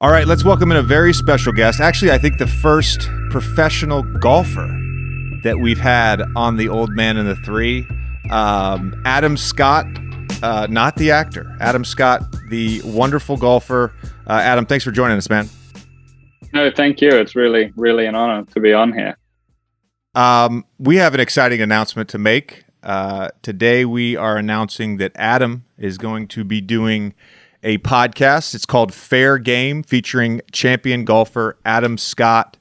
All right, let's welcome in a very special guest. Actually, I think the first professional golfer that we've had on the Old Man and the Three. Adam Scott, not the actor. Adam Scott, the wonderful golfer. Adam, thanks for joining us, man. No, thank you. It's really, really an honor to be on here. We have an exciting announcement to make. Today, we are announcing that Adam is going to be doing a podcast. It's called Fair Game, featuring champion golfer Adam Scott.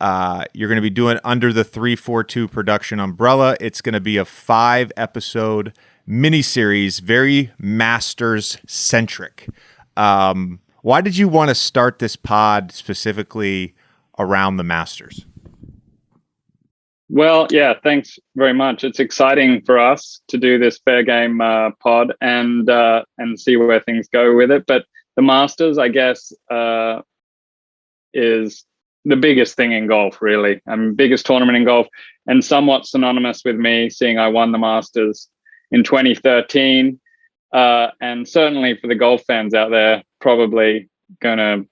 You're going to be doing under the 342 production umbrella. It's going to be a 5-episode miniseries, very Masters-centric. Why did you want to start this pod specifically around the Masters? Well, yeah, thanks very much. It's exciting for us to do this Fair Game pod and see where things go with it. But the Masters, I guess, is the biggest thing in golf, really. Biggest tournament in golf, and somewhat synonymous with me, seeing I won the Masters in 2013. And certainly for the golf fans out there, probably going to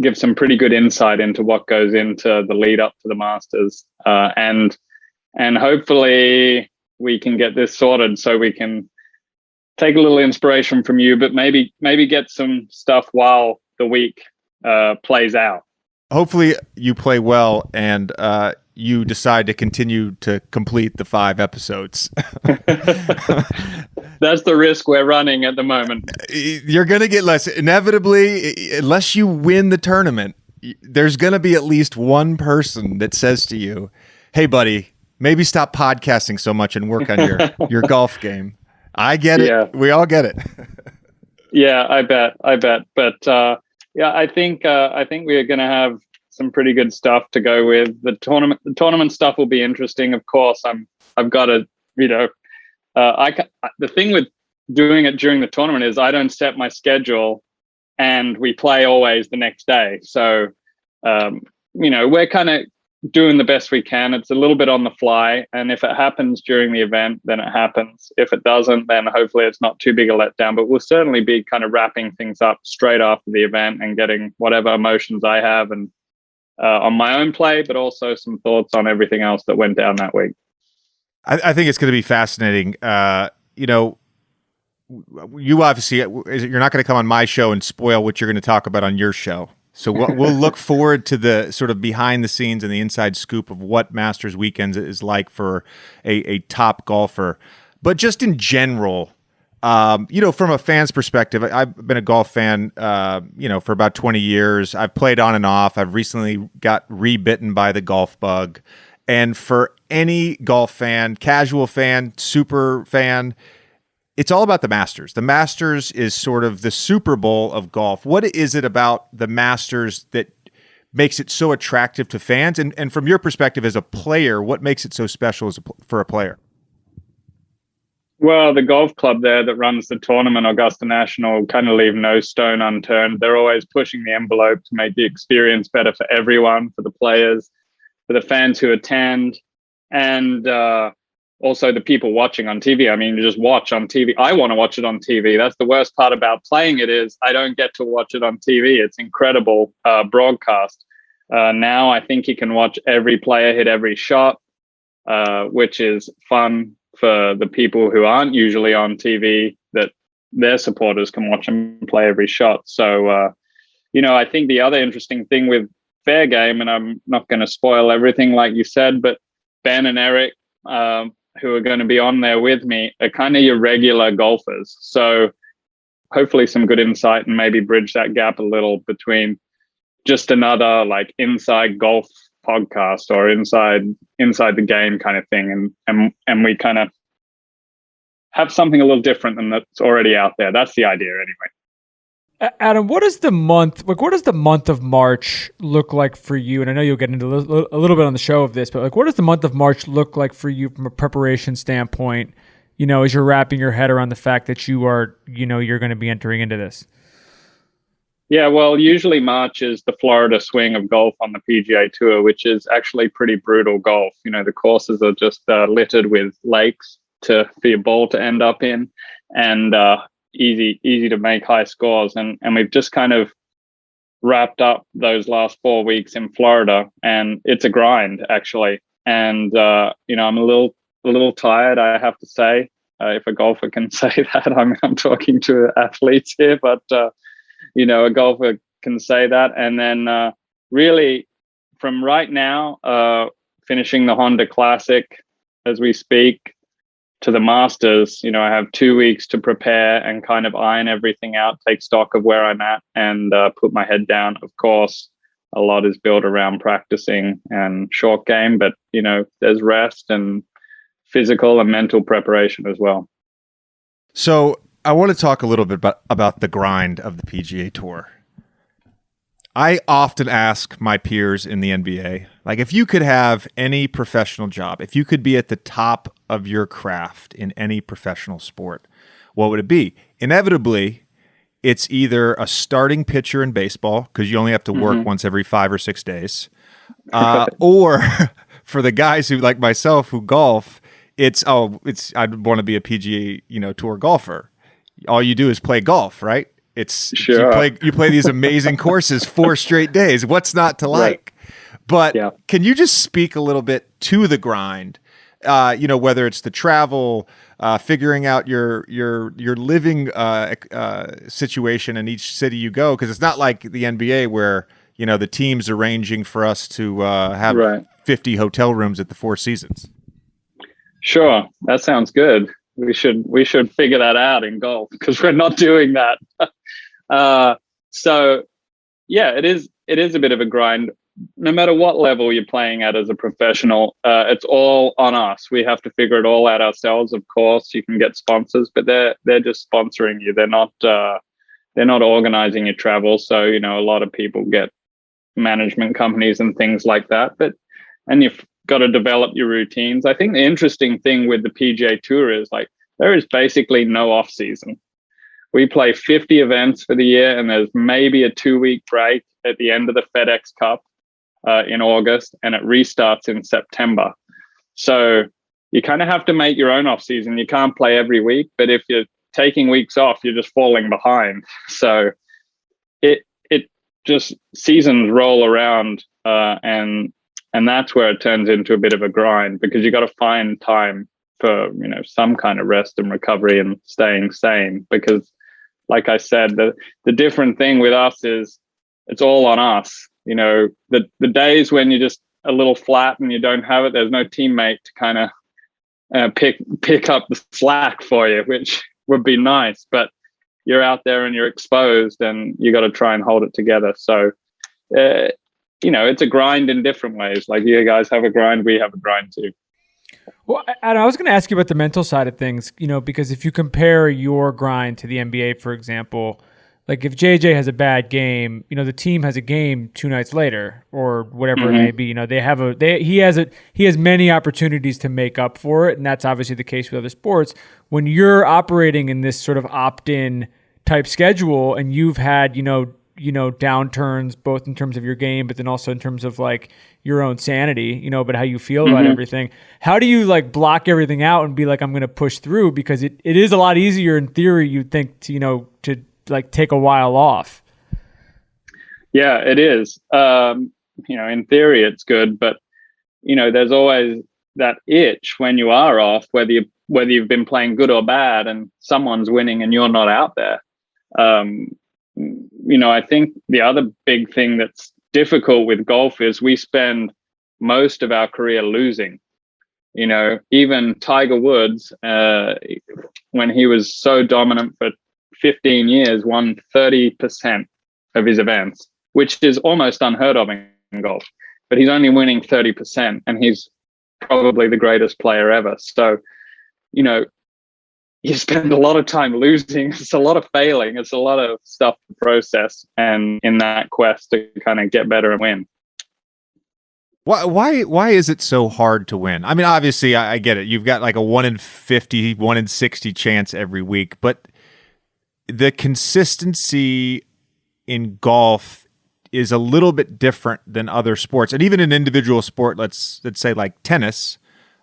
give some pretty good insight into what goes into the lead up to the Masters. And hopefully we can get this sorted so we can take a little inspiration from you, but maybe get some stuff while the week plays out. Hopefully you play well and you decide to continue to complete the 5 episodes. That's the risk we're running at the moment. You're going to get less. Inevitably, unless you win the tournament, there's going to be at least one person that says to you, hey, buddy, maybe stop podcasting so much and work on your golf game. I get it. Yeah. We all get it. Yeah, I bet. But yeah, I think we're going to have some pretty good stuff to go with. The tournament stuff will be interesting. Of course, I've got to, the thing with doing it during the tournament is I don't set my schedule and we play always the next day. So, we're kind of doing the best we can. It's a little bit on the fly. And if it happens during the event, then it happens. If it doesn't, then hopefully it's not too big a letdown, but we'll certainly be kind of wrapping things up straight after the event and getting whatever emotions I have and on my own play, but also some thoughts on everything else that went down that week. I think it's going to be fascinating. You obviously, you're not going to come on my show and spoil what you're going to talk about on your show. So we'll look forward to the sort of behind the scenes and the inside scoop of what Masters weekends is like for a top golfer. But just in general, from a fan's perspective, I've been a golf fan, for about 20 years. I've played on and off. I've recently got rebitten by the golf bug. And for any golf fan, casual fan, super fan, it's all about the Masters. The Masters is sort of the Super Bowl of golf. What is it about the Masters that makes it so attractive to fans? And from your perspective as a player, what makes it so special for a player? Well, the golf club there that runs the tournament, Augusta National, kind of leave no stone unturned. They're always pushing the envelope to make the experience better for everyone, for the players, for the fans who attend, and also the people watching on TV. I mean, you just watch on TV. I want to watch it on TV. That's the worst part about playing it is I don't get to watch it on TV. It's incredible broadcast. Now I think you can watch every player hit every shot, which is fun for the people who aren't usually on TV, that their supporters can watch them play every shot. So, I think the other interesting thing with Fair Game, and I'm not going to spoil everything like you said, but Ben and Eric, who are going to be on there with me, are kind of your regular golfers. So hopefully some good insight and maybe bridge that gap a little between just another like inside golf podcast or inside the game kind of thing. And we kind of have something a little different than that's already out there. That's the idea anyway. Adam, what does the month of March look like for you? And I know you'll get into a little bit on the show of this, but what does the month of March look like for you from a preparation standpoint? As you're wrapping your head around the fact that you are, you're going to be entering into this. Yeah, well, usually March is the Florida swing of golf on the PGA Tour, which is actually pretty brutal golf. The courses are just littered with lakes for your ball to end up in, and easy to make high scores. And we've just kind of wrapped up those last 4 weeks in Florida, and it's a grind actually. And I'm a little tired, I have to say. If a golfer can say that, I'm talking to athletes here, but a golfer can say that. And then really, from right now, finishing the Honda Classic as we speak to the Masters, I have 2 weeks to prepare and kind of iron everything out, take stock of where I'm at, and put my head down. Of course, a lot is built around practicing and short game, but there's rest and physical and mental preparation as well. So I want to talk a little bit about the grind of the PGA Tour. I often ask my peers in the NBA, like, if you could have any professional job, if you could be at the top of your craft in any professional sport, what would it be? Inevitably, it's either a starting pitcher in baseball, because you only have to work once every 5 or 6 days, or for the guys who, like myself, who golf, I'd want to be a PGA Tour golfer. All you do is play golf, right? It's sure. You play these amazing courses 4 straight days. What's not to like? Right. But Can you just speak a little bit to the grind? Whether it's the travel, figuring out your living situation in each city you go, because it's not like the NBA where the team's arranging for us to have 50 hotel rooms at the Four Seasons. Sure, that sounds good. We should figure that out in golf, because we're not doing that. It is a bit of a grind. No matter what level you're playing at as a professional, it's all on us. We have to figure it all out ourselves. Of course, you can get sponsors, but they're just sponsoring you. They're not organizing your travel. So a lot of people get management companies and things like that. And you've got to develop your routines. I think the interesting thing with the PGA Tour is, like, there is basically no off season. We play 50 events for the year, and there's maybe a 2-week break at the end of the FedEx Cup in August, and it restarts in September. So you kind of have to make your own off season. You can't play every week, but if you're taking weeks off, you're just falling behind. So it just, seasons roll around, and that's where it turns into a bit of a grind, because you got to find time for some kind of rest and recovery and staying sane. Because, like I said, the different thing with us is it's all on us. The days when you're just a little flat and you don't have it, there's no teammate to kind of pick up the slack for you, which would be nice. But you're out there and you're exposed, and you got to try and hold it together. So, it's a grind in different ways. Like, you guys have a grind, we have a grind too. Well, I was going to ask you about the mental side of things, because if you compare your grind to the NBA, for example, like if JJ has a bad game, the team has a game 2 nights later or whatever it may be. He has many opportunities to make up for it, and that's obviously the case with other sports. When you're operating in this sort of opt-in type schedule, and you've had downturns, both in terms of your game, but then also in terms of like your own sanity, but how you feel about everything. How do you like block everything out and be like, I'm going to push through? Because it is a lot easier in theory, you'd think, to like take a while off. Yeah, it is. In theory it's good, but there's always that itch when you are off, whether you've been playing good or bad, and someone's winning and you're not out there. I think the other big thing that's difficult with golf is we spend most of our career losing. Even Tiger Woods, when he was so dominant for 15 years, won 30% of his events, which is almost unheard of in golf. But he's only winning 30%, and he's probably the greatest player ever. So, you spend a lot of time losing. It's a lot of failing. It's a lot of stuff to process, and in that quest to kind of get better and win. Why is it so hard to win? I mean, obviously, I get it. You've got like a 1 in 50, 1 in 60 chance every week, but the consistency in golf is a little bit different than other sports, and even in individual sport. Let's say like tennis,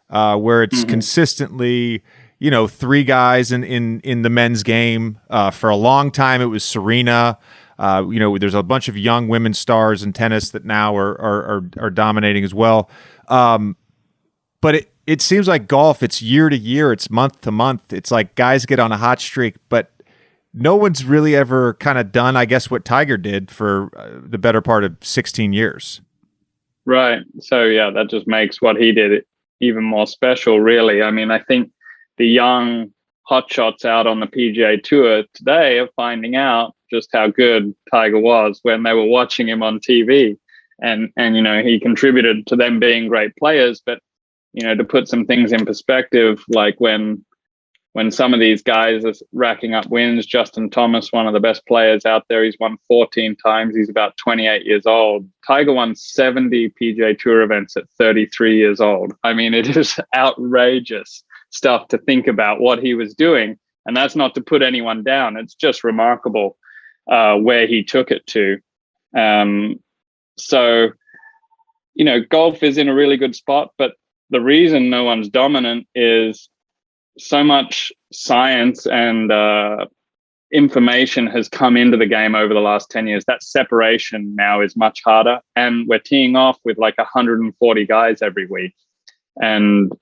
where it's consistently, 3 guys in the men's game. For a long time, it was Serena. There's a bunch of young women stars in tennis that now are dominating as well. But it seems like golf, it's year to year, it's month to month. It's like guys get on a hot streak, but no one's really ever kind of done, I guess, what Tiger did for the better part of 16 years. Right. So, yeah, that just makes what he did even more special, really. I mean, I think the young hotshots out on the PGA Tour today are finding out just how good Tiger was when they were watching him on TV. And he contributed to them being great players. But, to put some things in perspective, like when some of these guys are racking up wins, Justin Thomas, one of the best players out there, he's won 14 times. He's about 28 years old. Tiger won 70 PGA Tour events at 33 years old. I mean, it is outrageous stuff to think about what he was doing. And that's not to put anyone down. It's just remarkable where he took it to. So, golf is in a really good spot, but the reason no one's dominant is so much science and information has come into the game over the last 10 years. That separation now is much harder. And we're teeing off with like 140 guys every week. And,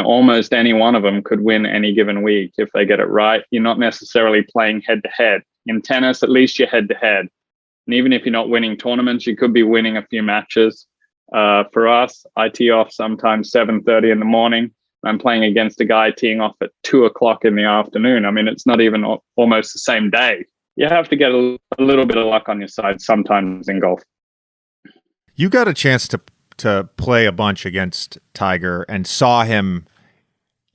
almost any one of them could win any given week if they get it right. You're not necessarily playing head to head. In tennis, at least you're head to head. And even if you're not winning tournaments, you could be winning a few matches. For us, I tee off sometimes 7:30 in the morning. I'm playing against a guy teeing off at 2:00 in the afternoon. I mean, it's not even almost the same day. You have to get a little bit of luck on your side sometimes in golf. You got a chance to play a bunch against Tiger and saw him,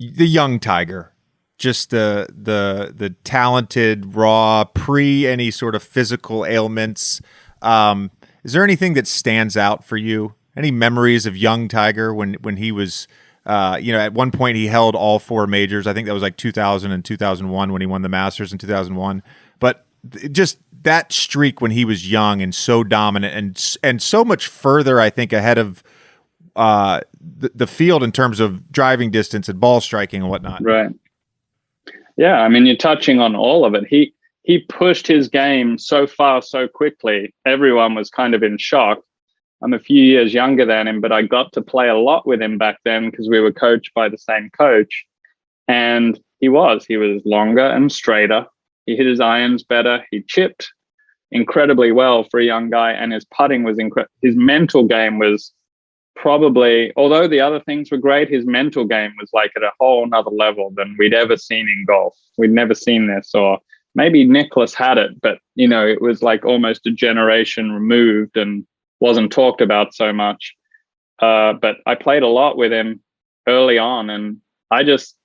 the young Tiger, just the talented, raw, pre any sort of physical ailments. Is there anything that stands out for you? Any memories of young Tiger when he was, at one point he held all four majors. I think that was like 2000 and 2001 when he won the Masters in 2001. But just that streak when he was young and so dominant and so much further, I think, ahead of the field in terms of driving distance and ball striking and whatnot. Right. Yeah, I mean, you're touching on all of it. He pushed his game so far, so quickly. Everyone was kind of in shock. I'm a few years younger than him, but I got to play a lot with him back then because we were coached by the same coach. And he was longer and straighter. He hit his irons better. He chipped incredibly well for a young guy, and his putting was incredible. His mental game was probably, although the other things were great, his mental game was like at a whole nother level than we'd ever seen in golf. We'd never seen this, or maybe Nicholas had it, but it was like almost a generation removed and wasn't talked about so much. But I played a lot with him early on, and I just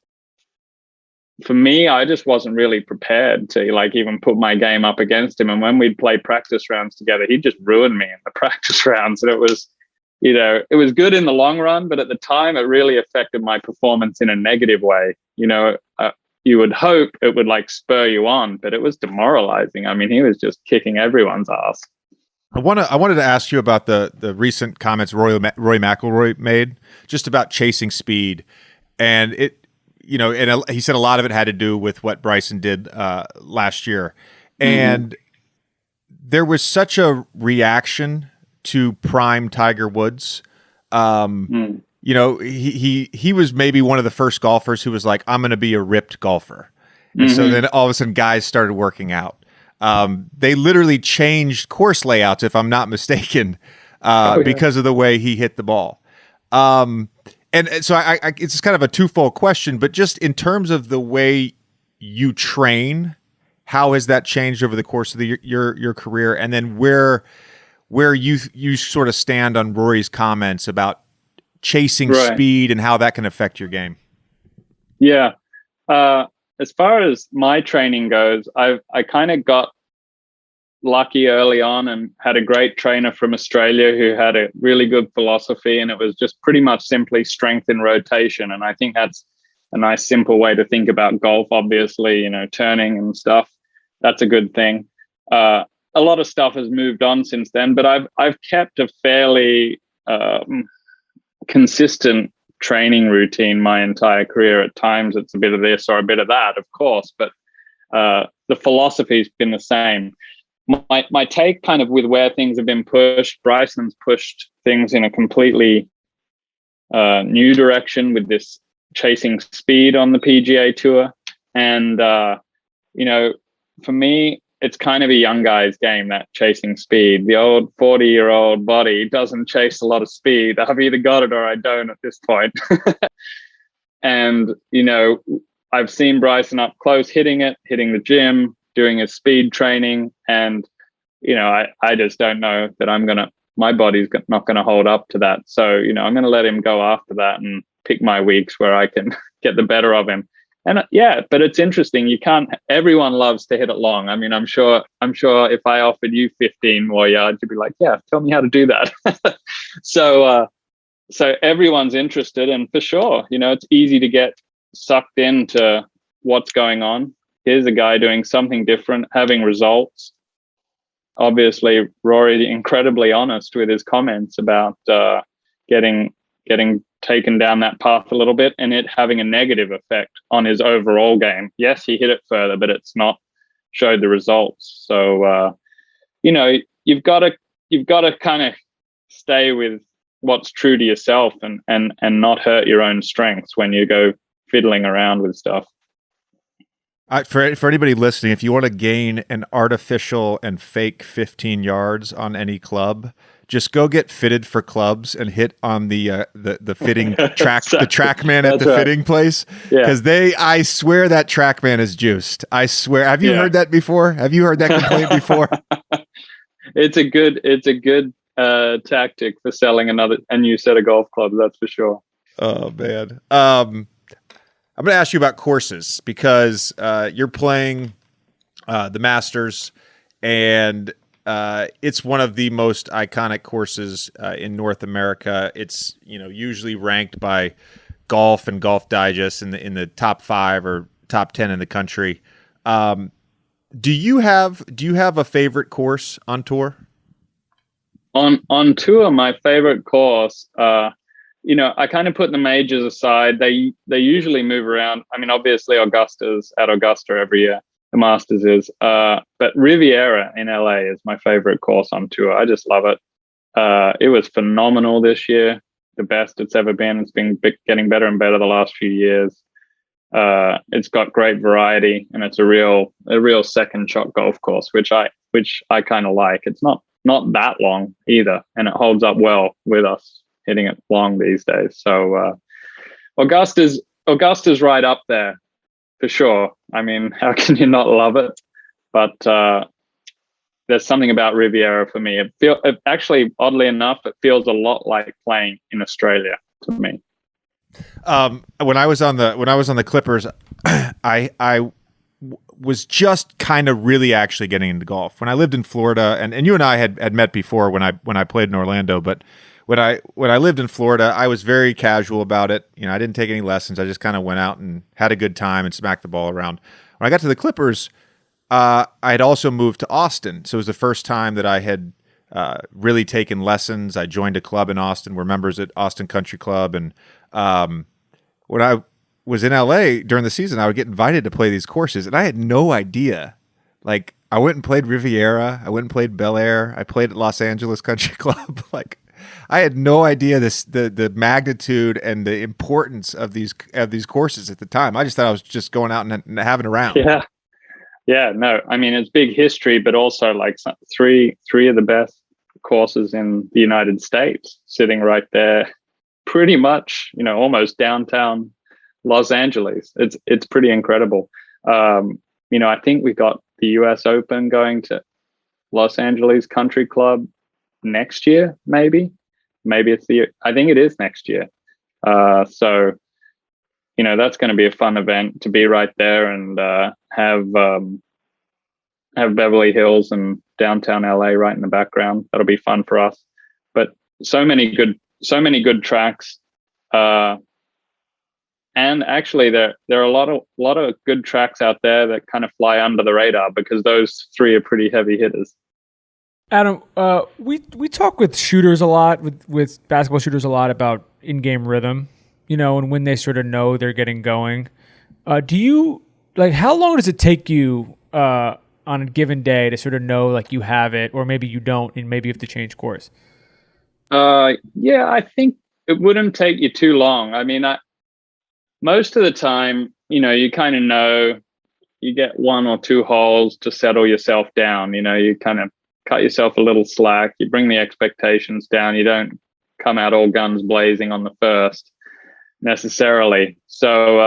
wasn't really prepared to like even put my game up against him. And when we'd play practice rounds together, he'd just ruin me in the practice rounds. And it was good in the long run, but at the time it really affected my performance in a negative way. You would hope it would like spur you on, but it was demoralizing. I mean, he was just kicking everyone's ass. I wanted to ask you about the recent comments Rory McIlroy made just about chasing speed, and he said a lot of it had to do with what Bryson did last year, and there was such a reaction to prime Tiger Woods. He was maybe one of the first golfers who was like, I'm going to be a ripped golfer, and so then all of a sudden guys started working out. They literally changed course layouts, if I'm not mistaken, because of the way he hit the ball. And so it's kind of a twofold question, but just in terms of the way you train, how has that changed over the course of your career? And then where you sort of stand on Rory's comments about chasing speed and how that can affect your game? Yeah. As far as my training goes, I kind of got lucky early on and had a great trainer from Australia who had a really good philosophy, and it was just pretty much simply strength in rotation. And I think that's a nice, simple way to think about golf. Obviously, turning and stuff, that's a good thing. A lot of stuff has moved on since then, but I've kept a fairly consistent training routine my entire career. At times it's a bit of this or a bit of that, of course, but the philosophy's been the same. my take kind of with where things have been pushed, Bryson's pushed things in a completely new direction with this chasing speed on the PGA Tour. And, for me, it's kind of a young guy's game, that chasing speed. The old 40-year-old body doesn't chase a lot of speed. I've either got it or I don't at this point. And, I've seen Bryson up close hitting the gym, doing his speed training. And, I just don't know that my body's not going to hold up to that. So, I'm going to let him go after that and pick my weeks where I can get the better of him. And but it's interesting. Everyone loves to hit it long. I mean, I'm sure if I offered you 15 more yards, you'd be like, yeah, tell me how to do that. So everyone's interested, and for sure, it's easy to get sucked into what's going on. Here's a guy doing something different, having results. Obviously, Rory incredibly honest with his comments about getting taken down that path a little bit and it having a negative effect on his overall game. Yes, he hit it further, but it's not showed the results. So you've got to kind of stay with what's true to yourself and not hurt your own strengths when you go fiddling around with stuff. For anybody listening, if you want to gain an artificial and fake 15 yards on any club, just go get fitted for clubs and hit on the fitting track, the TrackMan at the fitting place. Because I swear that TrackMan is juiced. I swear. Have you heard that before? Have you heard that complaint before? It's a good tactic for selling a new set of golf clubs. That's for sure. Oh man. I'm going to ask you about courses because you're playing the Masters, and it's one of the most iconic courses in North America. It's usually ranked by Golf and Golf Digest in the top 5 or top 10 in the country. Do you have a favorite course on tour? On tour, my favorite course. I kind of put the majors aside. They usually move around. I mean, obviously Augusta's at Augusta every year. The Masters is. But Riviera in LA is my favorite course on tour. I just love it. It was phenomenal this year. The best it's ever been. It's been getting better and better the last few years. It's got great variety, and it's a real second shot golf course, which I kind of like. It's not that long either, and it holds up well with us hitting it long these days. So Augusta's right up there for sure. I mean, how can you not love it? But there's something about Riviera for me. It actually, oddly enough, it feels a lot like playing in Australia to me. When I was on the Clippers, I was just kind of really actually getting into golf when I lived in Florida, and you and I had met before when I played in Orlando, but when I lived in Florida, I was very casual about it. I didn't take any lessons. I just kind of went out and had a good time and smacked the ball around. When I got to the Clippers, I had also moved to Austin. So it was the first time that I had really taken lessons. I joined a club in Austin. We're members at Austin Country Club. And when I was in LA during the season, I would get invited to play these courses. And I had no idea. Like, I went and played Riviera. I went and played Bel Air. I played at Los Angeles Country Club. Like, I had no idea the magnitude and the importance of these courses at the time. I just thought I was just going out and having a round. Yeah. No, I mean, it's big history, but also like three of the best courses in the United States sitting right there, pretty much, almost downtown Los Angeles. It's pretty incredible. I think we got the US Open going to Los Angeles Country Club next year, maybe it's I think it is next year. So that's going to be a fun event to be right there and have Beverly Hills and downtown LA right in the background. That'll be fun for us. But so many good tracks. And actually, there are a lot of good tracks out there that kind of fly under the radar because those 3 are pretty heavy hitters. Adam, we talk with shooters a lot, with basketball shooters a lot about in-game rhythm, and when they sort of know they're getting going. Do you how long does it take you on on a given day to sort of know like you have it, or maybe you don't, and maybe you have to change course? Yeah, I think it wouldn't take you too long. I mean, most of the time, you kind of know, you get 1 or 2 holes to settle yourself down. You kind of cut yourself a little slack. You bring the expectations down. You don't come out all guns blazing on the first necessarily. So,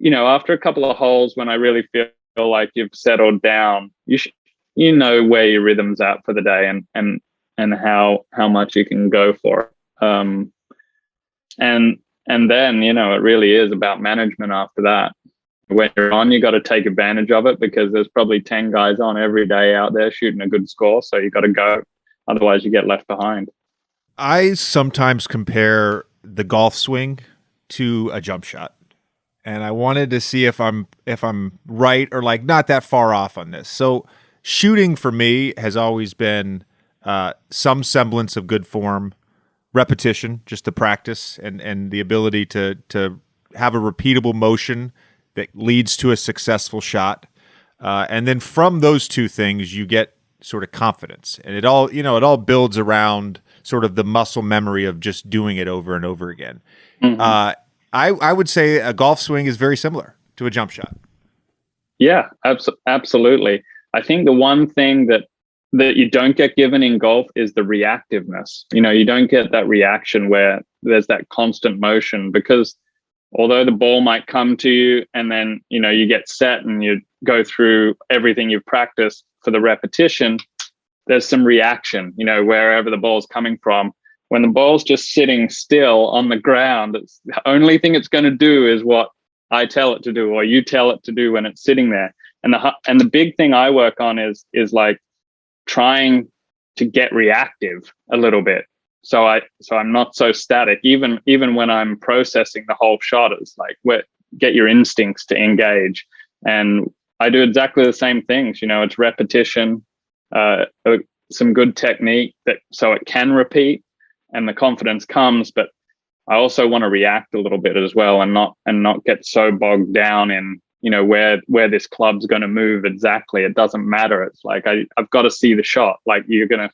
after a couple of holes, when I really feel like you've settled down, you know where your rhythm's at for the day and how much you can go for it. And then, it really is about management after that. When you're on, you got to take advantage of it, because there's probably 10 guys on every day out there shooting a good score. So you got to go. Otherwise you get left behind. I sometimes compare the golf swing to a jump shot. And I wanted to see if I'm right or like not that far off on this. So shooting for me has always been some semblance of good form, repetition, just the practice and the ability to have a repeatable motion that leads to a successful shot. And then from those two things, you get sort of confidence. And it all builds around sort of the muscle memory of just doing it over and over again. Mm-hmm. I would say a golf swing is very similar to a jump shot. Yeah, absolutely. I think the one thing that you don't get given in golf is the reactiveness. You don't get that reaction where there's that constant motion, because although the ball might come to you and then, you get set and you go through everything you've practiced for the repetition, there's some reaction, wherever the ball's coming from. When the ball's just sitting still on the ground, it's the only thing it's going to do is what I tell it to do, or you tell it to do when it's sitting there. And the big thing I work on is like trying to get reactive a little bit. So I'm not so static. Even when I'm processing the whole shot, it's like get your instincts to engage. And I do exactly the same things. It's repetition, some good technique so it can repeat, and the confidence comes. But I also want to react a little bit as well, and not get so bogged down in where this club's going to move exactly. It doesn't matter. It's like I've got to see the shot. Like you're gonna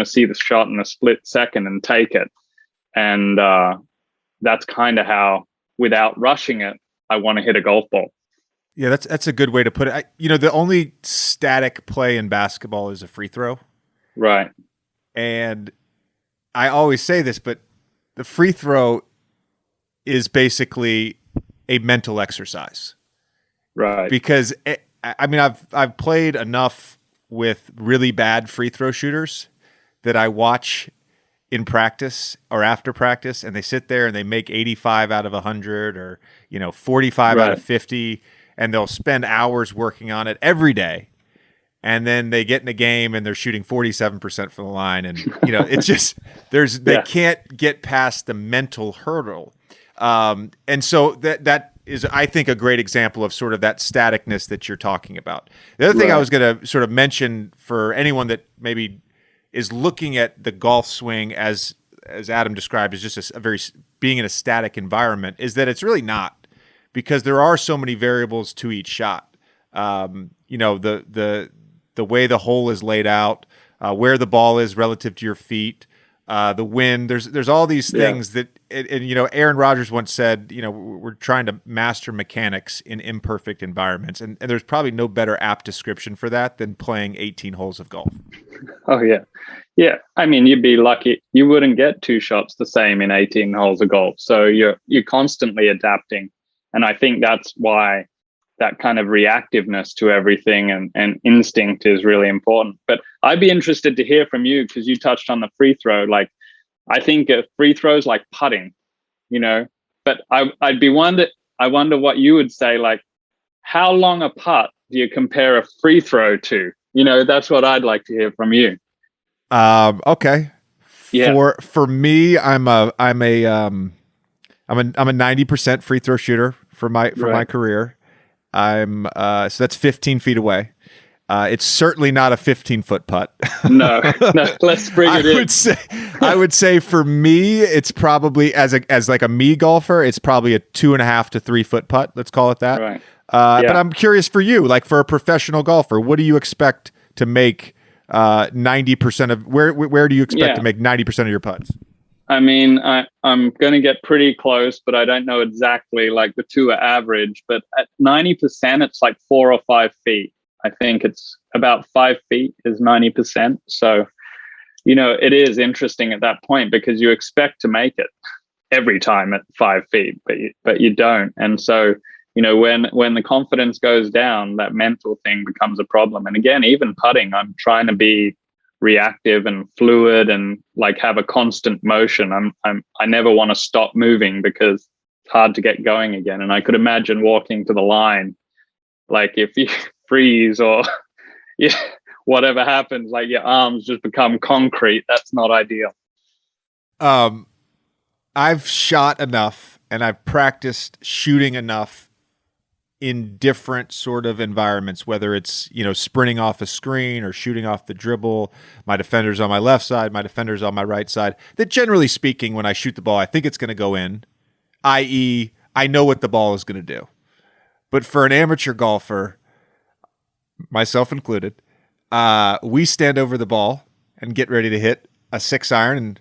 see the shot in a split second and take it. And that's kind of how, without rushing it, I want to hit a golf ball. Yeah, that's a good way to put it. The only static play in basketball is a free throw. Right. And I always say this, but the free throw is basically a mental exercise. Right. Because I've played enough with really bad free throw shooters that I watch in practice or after practice, and they sit there and they make 85 out of 100 or 45 out of 50, and they'll spend hours working on it every day. And then they get in a game and they're shooting 47% from the line, and it's just they can't get past the mental hurdle. And so that is, I think, a great example of sort of that staticness that you're talking about. The other thing I was going to sort of mention for anyone that maybe is looking at the golf swing as Adam described, as just a very being in a static environment, is that it's really not, because there are so many variables to each shot. The way the hole is laid out, where the ball is relative to your feet, the wind. There's all these things that, and Aaron Rodgers once said, we're trying to master mechanics in imperfect environments, and there's probably no better apt description for that than playing 18 holes of golf. Oh yeah. I mean, you'd be lucky. You wouldn't get 2 shots the same in 18 holes of golf. So you're constantly adapting, and I think that's why that kind of reactiveness to everything and instinct is really important. But I'd be interested to hear from you, because you touched on the free throw. Like, I think free throws like putting, but I wonder what you would say. Like, how long a putt do you compare a free throw to? That's what I'd like to hear from you. Okay. Yeah. For me, I'm a 90% free throw shooter for my career. So that's 15 feet away. It's certainly not a 15-foot putt. No, let's bring it in. I would say for me, it's probably as like a me golfer, it's probably a 2.5 to 3 foot putt. Let's call it that. Right. But I'm curious for you, like for a professional golfer, what do you expect to make 90% of where do you expect to make 90% of your putts? I mean, I'm going to get pretty close, but I don't know exactly like the tour average. But at 90%, it's like 4 or 5 feet. I think it's about 5 feet is 90%. So, it is interesting at that point because you expect to make it every time at 5 feet, but you don't. And so, when the confidence goes down, that mental thing becomes a problem. And again, even putting, I'm trying to be reactive and fluid and like have a constant motion. I never want to stop moving because it's hard to get going again. And I could imagine walking to the line, like if you freeze or whatever happens, like your arms just become concrete. That's not ideal. I've shot enough and I've practiced shooting enough in different sort of environments, whether it's, sprinting off a screen or shooting off the dribble. My defender's on my left side, my defender's on my right side. That generally speaking, when I shoot the ball, I think it's going to go in, i.e. I know what the ball is going to do. But for an amateur golfer, myself included, we stand over the ball and get ready to hit a 6-iron. And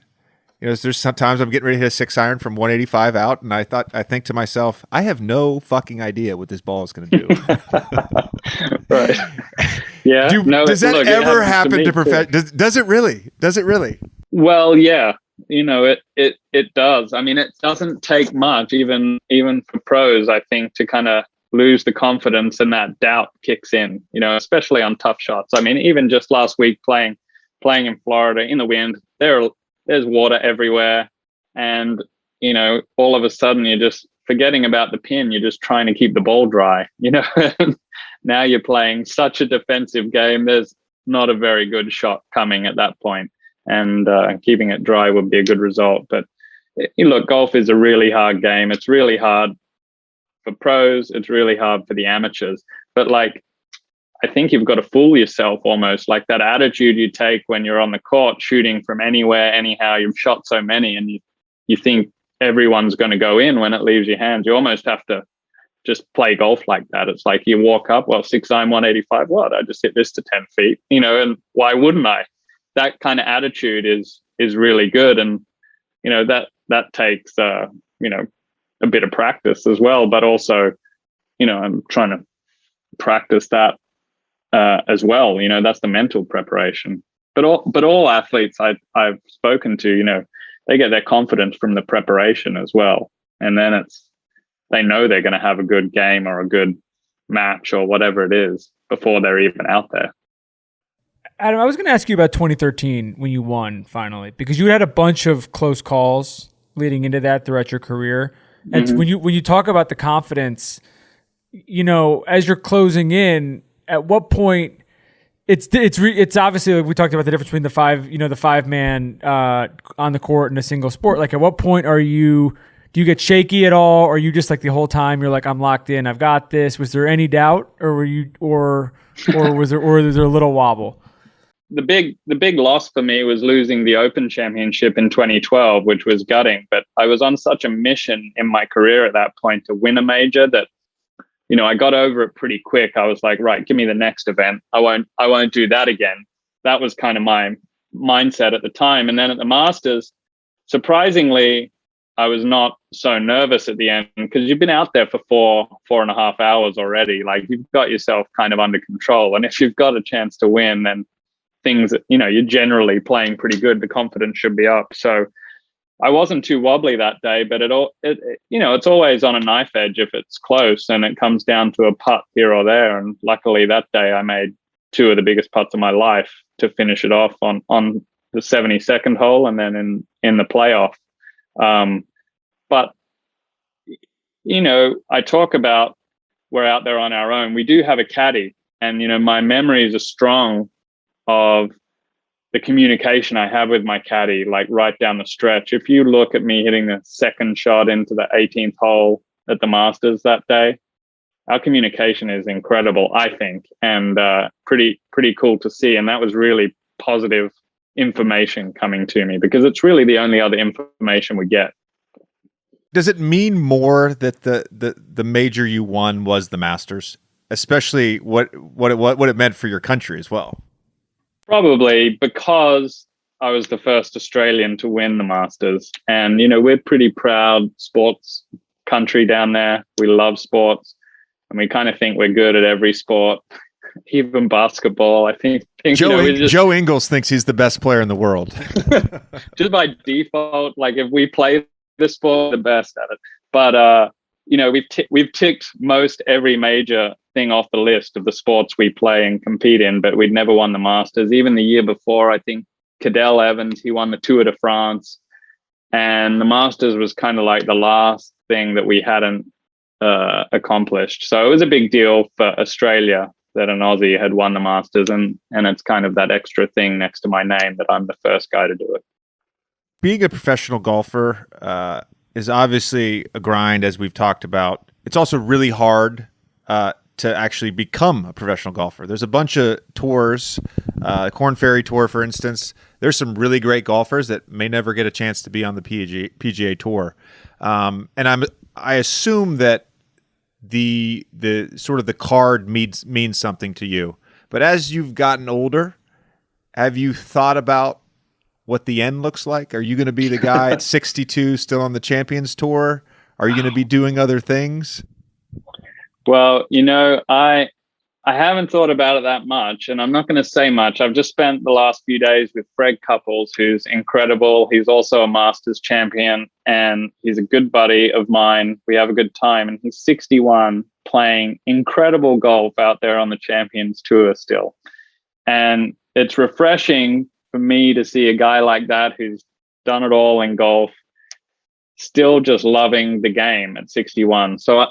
there's sometimes I'm getting ready to hit a 6-iron from 185 out, and I think to myself, I have no fucking idea what this ball is going to do. Right? Yeah. Does that ever happen to professional? Does it really? Does it really? Well, yeah. It does. I mean, it doesn't take much, even for pros, I think, to kind of lose the confidence and that doubt kicks in. Especially on tough shots. I mean, even just last week playing in Florida in the wind, there's water everywhere. And, all of a sudden you're just forgetting about the pin. You're just trying to keep the ball dry, Now you're playing such a defensive game. There's not a very good shot coming at that point. And keeping it dry would be a good result. But look, golf is a really hard game. It's really hard for pros. It's really hard for the amateurs. But I think you've got to fool yourself almost, like that attitude you take when you're on the court shooting from anywhere, anyhow. You've shot so many and you think everyone's going to go in when it leaves your hands. You almost have to just play golf like that. It's like you walk up, 6-iron 185, what? I just hit this to 10 feet, and why wouldn't I? That kind of attitude is really good. And, that takes, a bit of practice as well. But also, I'm trying to practice that as well. That's the mental preparation. But all athletes I've spoken to, they get their confidence from the preparation as well. And then they know they're going to have a good game or a good match or whatever it is before they're even out there. Adam, I was going to ask you about 2013 when you won finally, because you had a bunch of close calls leading into that throughout your career. And when you talk about the confidence, as you're closing in, at what point it's obviously, like we talked about the difference between the 5-man on the court in a single sport. Like, at what point do you get shaky at all? Or are you just like the whole time you're like, I'm locked in, I've got this? Was there any doubt, or were you, or was there a little wobble? The big loss for me was losing the Open Championship in 2012, which was gutting. But I was on such a mission in my career at that point to win a major that, I got over it pretty quick. I was like, right, give me the next event. I won't do that again. That was kind of my mindset at the time. And then at the Masters, surprisingly, I was not so nervous at the end because you've been out there for 4.5 hours already. Like, you've got yourself kind of under control. And if you've got a chance to win, then things, you're generally playing pretty good. The confidence should be up. So I wasn't too wobbly that day, but it's always on a knife edge if it's close and it comes down to a putt here or there. And luckily that day I made 2 of the biggest putts of my life to finish it off on the 72nd hole and then in the playoff. But I talk about we're out there on our own. We do have a caddy, and my memories are strong of the communication I have with my caddy, like right down the stretch. If you look at me hitting the second shot into the 18th hole at the Masters that day, our communication is incredible, I think, and pretty cool to see. And that was really positive information coming to me because it's really the only other information we get. Does it mean more that the major you won was the Masters, especially what it meant for your country as well? Probably because I was the first Australian to win the Masters. And, we're pretty proud sports country down there. We love sports and we kind of think we're good at every sport, even basketball. I think Joe Ingles thinks he's the best player in the world. Just by default, like if we play the sport, the best at it. But, we've ticked most every major thing off the list of the sports we play and compete in, but we'd never won the Masters. Even the year before, I think Cadel Evans, he won the Tour de France, and the Masters was kind of like the last thing that we hadn't accomplished. So it was a big deal for Australia that an Aussie had won the Masters, and it's kind of that extra thing next to my name that I'm the first guy to do it. Being a professional golfer is obviously a grind, as we've talked about. It's also really hard to actually become a professional golfer. There's a bunch of tours, Korn Ferry Tour, for instance. There's some really great golfers that may never get a chance to be on the PGA Tour. And I assume that the sort of the card means something to you. But as you've gotten older, have you thought about what the end looks like? Are you going to be the guy at 62 still on the Champions Tour? Are you going to be doing other things? Well, I haven't thought about it that much, and I'm not going to say much. I've just spent the last few days with Fred Couples, who's incredible. He's also a Masters champion, and he's a good buddy of mine. We have a good time, and he's 61, playing incredible golf out there on the Champions Tour still. And it's refreshing for me to see a guy like that who's done it all in golf, still just loving the game at 61. So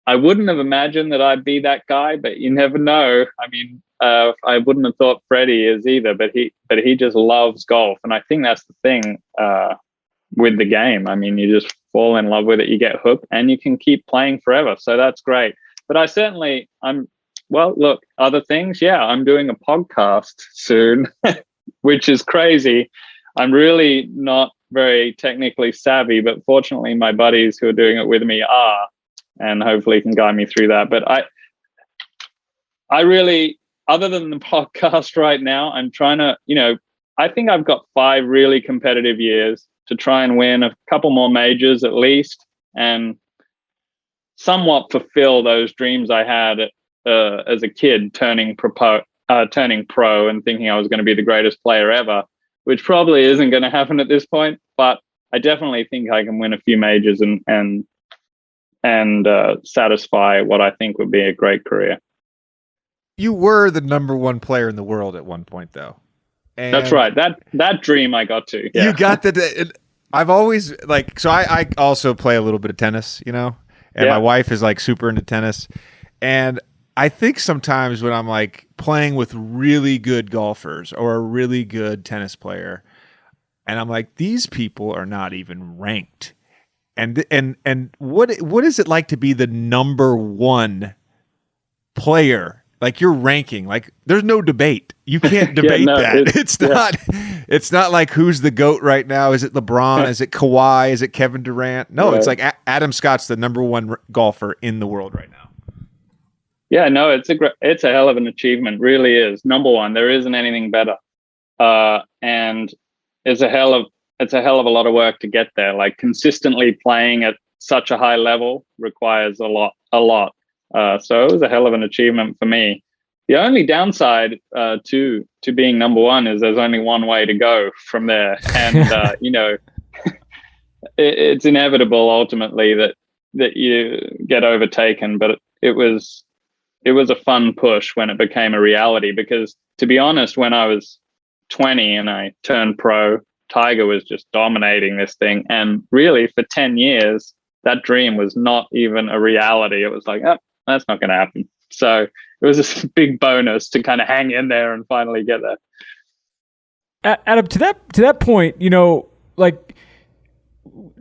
I wouldn't have imagined that I'd be that guy, but you never know. I mean, I wouldn't have thought Freddie is either, but he just loves golf. And I think that's the thing with the game. I mean, you just fall in love with it, you get hooked, and you can keep playing forever. So that's great. But other things, yeah, I'm doing a podcast soon, which is crazy. I'm really not very technically savvy, but fortunately my buddies who are doing it with me are, and hopefully can guide me through that. But I really, other than the podcast right now, I'm trying to, I think I've got 5 really competitive years to try and win a couple more majors at least, and somewhat fulfill those dreams I had as a kid turning pro and thinking I was going to be the greatest player ever, which probably isn't going to happen at this point. But I definitely think I can win a few majors and satisfy what I think would be a great career. You were the number 1 player in the world at one point, though. And that's right. That dream I got to. Yeah. You got that. I've always I also play a little bit of tennis, and my wife is like super into tennis. And I think sometimes when I'm like playing with really good golfers or a really good tennis player, and I'm like, these people are not even ranked. And what is it like to be the number 1 player? Like, your ranking, like, there's no debate. You can't debate that. It's not like who's the GOAT right now. Is it LeBron? Is it Kawhi? Is it Kevin Durant? No, it's like Adam Scott's the number 1 golfer in the world right now. Yeah, no, it's a hell of an achievement. Really is. Number 1. There isn't anything better. And it's a hell of a lot of work to get there. Like, consistently playing at such a high level requires a lot. So it was a hell of an achievement for me. The only downside to being number 1 is there's only one way to go from there. And, it's inevitable ultimately that you get overtaken. But it was a fun push when it became a reality, because, to be honest, when I was 20 and I turned pro, Tiger was just dominating this thing. And really, for 10 years, that dream was not even a reality. It was like, oh, that's not going to happen. So it was a big bonus to kind of hang in there and finally get there. Adam, to that point, like,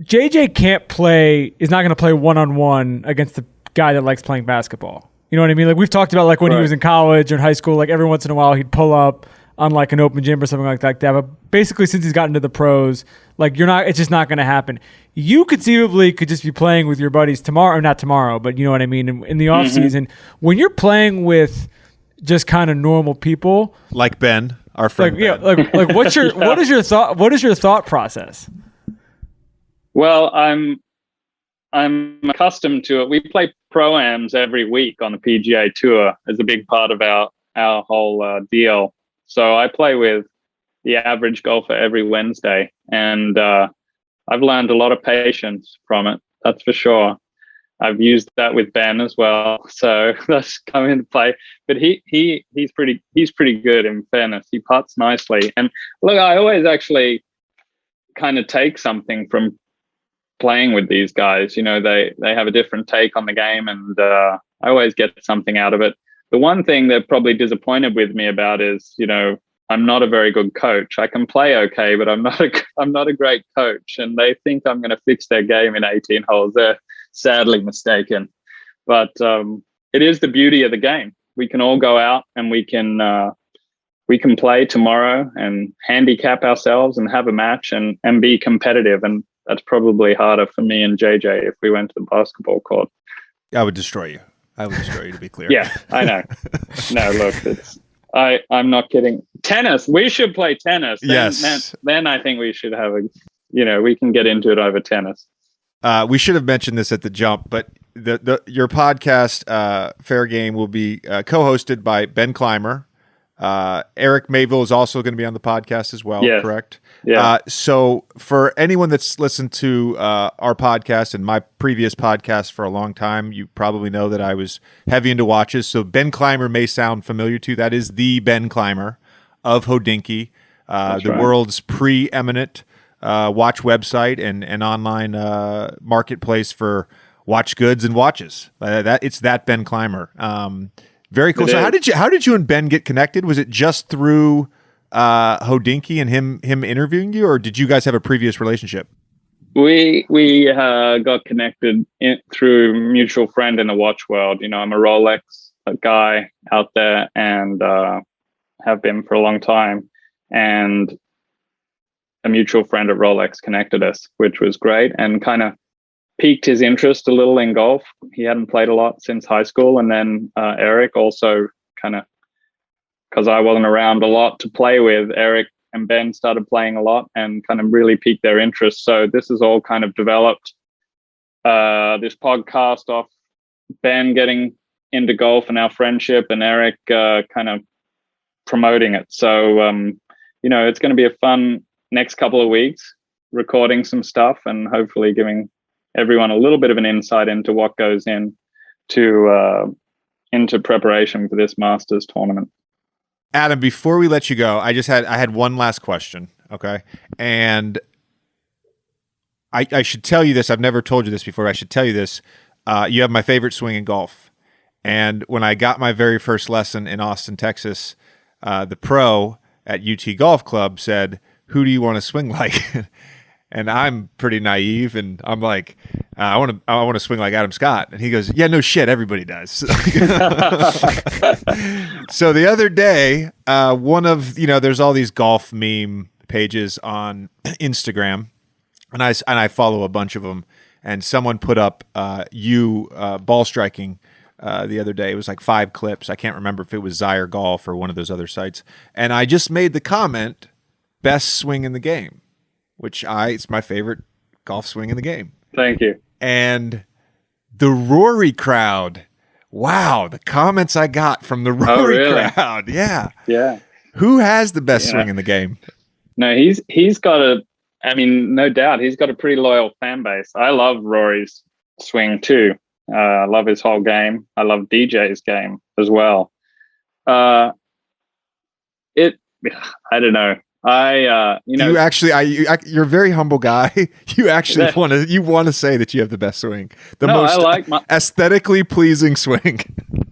JJ is not going to play one-on-one against the guy that likes playing basketball. You know what I mean? Like, we've talked about, like, when he was in college or in high school, like, every once in a while he'd pull up on like an open gym or something like that. But basically, since he's gotten to the pros, like it's just not going to happen. You conceivably could just be playing with your buddies tomorrow, or not tomorrow, but you know what I mean. In the off season, when you're playing with just kind of normal people, like Ben, our friend. Like what's your what is your thought? What is your thought process? Well, I'm accustomed to it. We play pro-ams every week on the PGA Tour as a big part of our whole deal. So I play with the average golfer every Wednesday, and I've learned a lot of patience from it. That's for sure. I've used that with Ben as well, so that's come into play. But he's pretty good, in fairness. He putts nicely, and look, I always actually kind of take something from playing with these guys. You know, they have a different take on the game, and I always get something out of it. The one thing they're probably disappointed with me about is, you know, I'm not a very good coach. I can play okay, but I'm not a great coach, and they think I'm going to fix their game in 18 holes. They're sadly mistaken. But it is the beauty of the game. We can all go out and we can play tomorrow and handicap ourselves and have a match and be competitive. And that's probably harder for me and JJ if we went to the basketball court. I would destroy you. To be clear. Yeah, I know. No, look, I'm not kidding. Tennis. We should play tennis. Then I think we should have we can get into it over tennis. We should have mentioned this at the jump, but your podcast, Fair Game, will be co-hosted by Ben Clymer. Eric Mayville is also going to be on the podcast as well, yes. Correct? Yeah. So for anyone that's listened to our podcast and my previous podcast for a long time, you probably know that I was heavy into watches. So Ben Clymer may sound familiar to you. That is the Ben Clymer of Hodinkee, the world's preeminent watch website and online marketplace for watch goods and watches. It's that Ben Clymer. Very cool. So how did you and Ben get connected? Was it just through Hodinkee and him interviewing you, or did you guys have a previous relationship? We got connected through a mutual friend in the watch world. You know, I'm a Rolex guy out there, and have been for a long time. And a mutual friend at Rolex connected us, which was great, and kind of piqued his interest a little in golf. He hadn't played a lot since high school. And then Eric also kind of, because I wasn't around a lot to play with, Eric and Ben started playing a lot and kind of really piqued their interest. So this has all kind of developed this podcast off Ben getting into golf and our friendship, and Eric kind of promoting it. So, it's going to be a fun next couple of weeks, recording some stuff and hopefully giving everyone a little bit of an insight into what goes into preparation for this Masters tournament. Adam, before we let you go, I had one last question. Okay. And I should tell you this. I've never told you this before. I should tell you this. You have my favorite swing in golf. And when I got my very first lesson in Austin, Texas, the pro at UT Golf Club said, "Who do you want to swing like?" And I'm pretty naive, and I'm like, I want to swing like Adam Scott. And he goes, "Yeah, no shit, everybody does." So the other day, one of there's all these golf meme pages on Instagram, and I follow a bunch of them. And someone put up ball striking the other day. It was like 5 clips. I can't remember if it was Zyre Golf or one of those other sites. And I just made the comment, "Best swing in the game." Which it's my favorite golf swing in the game. Thank you. And the Rory crowd, wow, the comments I got from the Rory crowd. Yeah. Yeah. Who has the best swing in the game? No, he's got no doubt, he's got a pretty loyal fan base. I love Rory's swing too. I love his whole game. I love DJ's game as well. I don't know. You're a very humble guy. You actually want to say that you have the best swing, I like my aesthetically pleasing swing.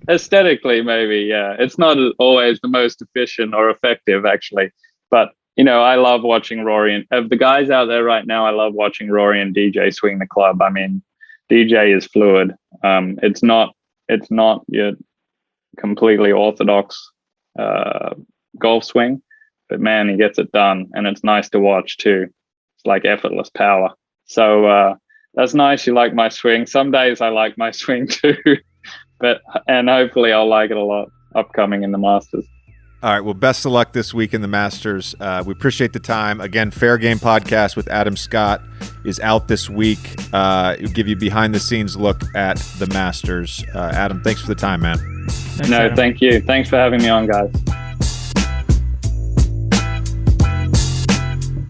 Aesthetically, maybe, yeah. It's not always the most efficient or effective, actually, but I love watching Rory, and of the guys out there right now, I love watching Rory and DJ swing the club. I mean, DJ is fluid. It's not your completely orthodox golf swing. but man, he gets it done, and it's nice to watch too. It's like effortless power. So that's nice. You like my swing. Some days I like my swing too, and hopefully I'll like it a lot upcoming in the Masters. All right. Well, best of luck this week in the Masters. We appreciate the time. Again, Fair Game Podcast with Adam Scott is out this week. It'll give you behind-the-scenes look at the Masters. Adam, thanks for the time, man. Thanks, No, Adam. thank you. Thanks for having me on, guys.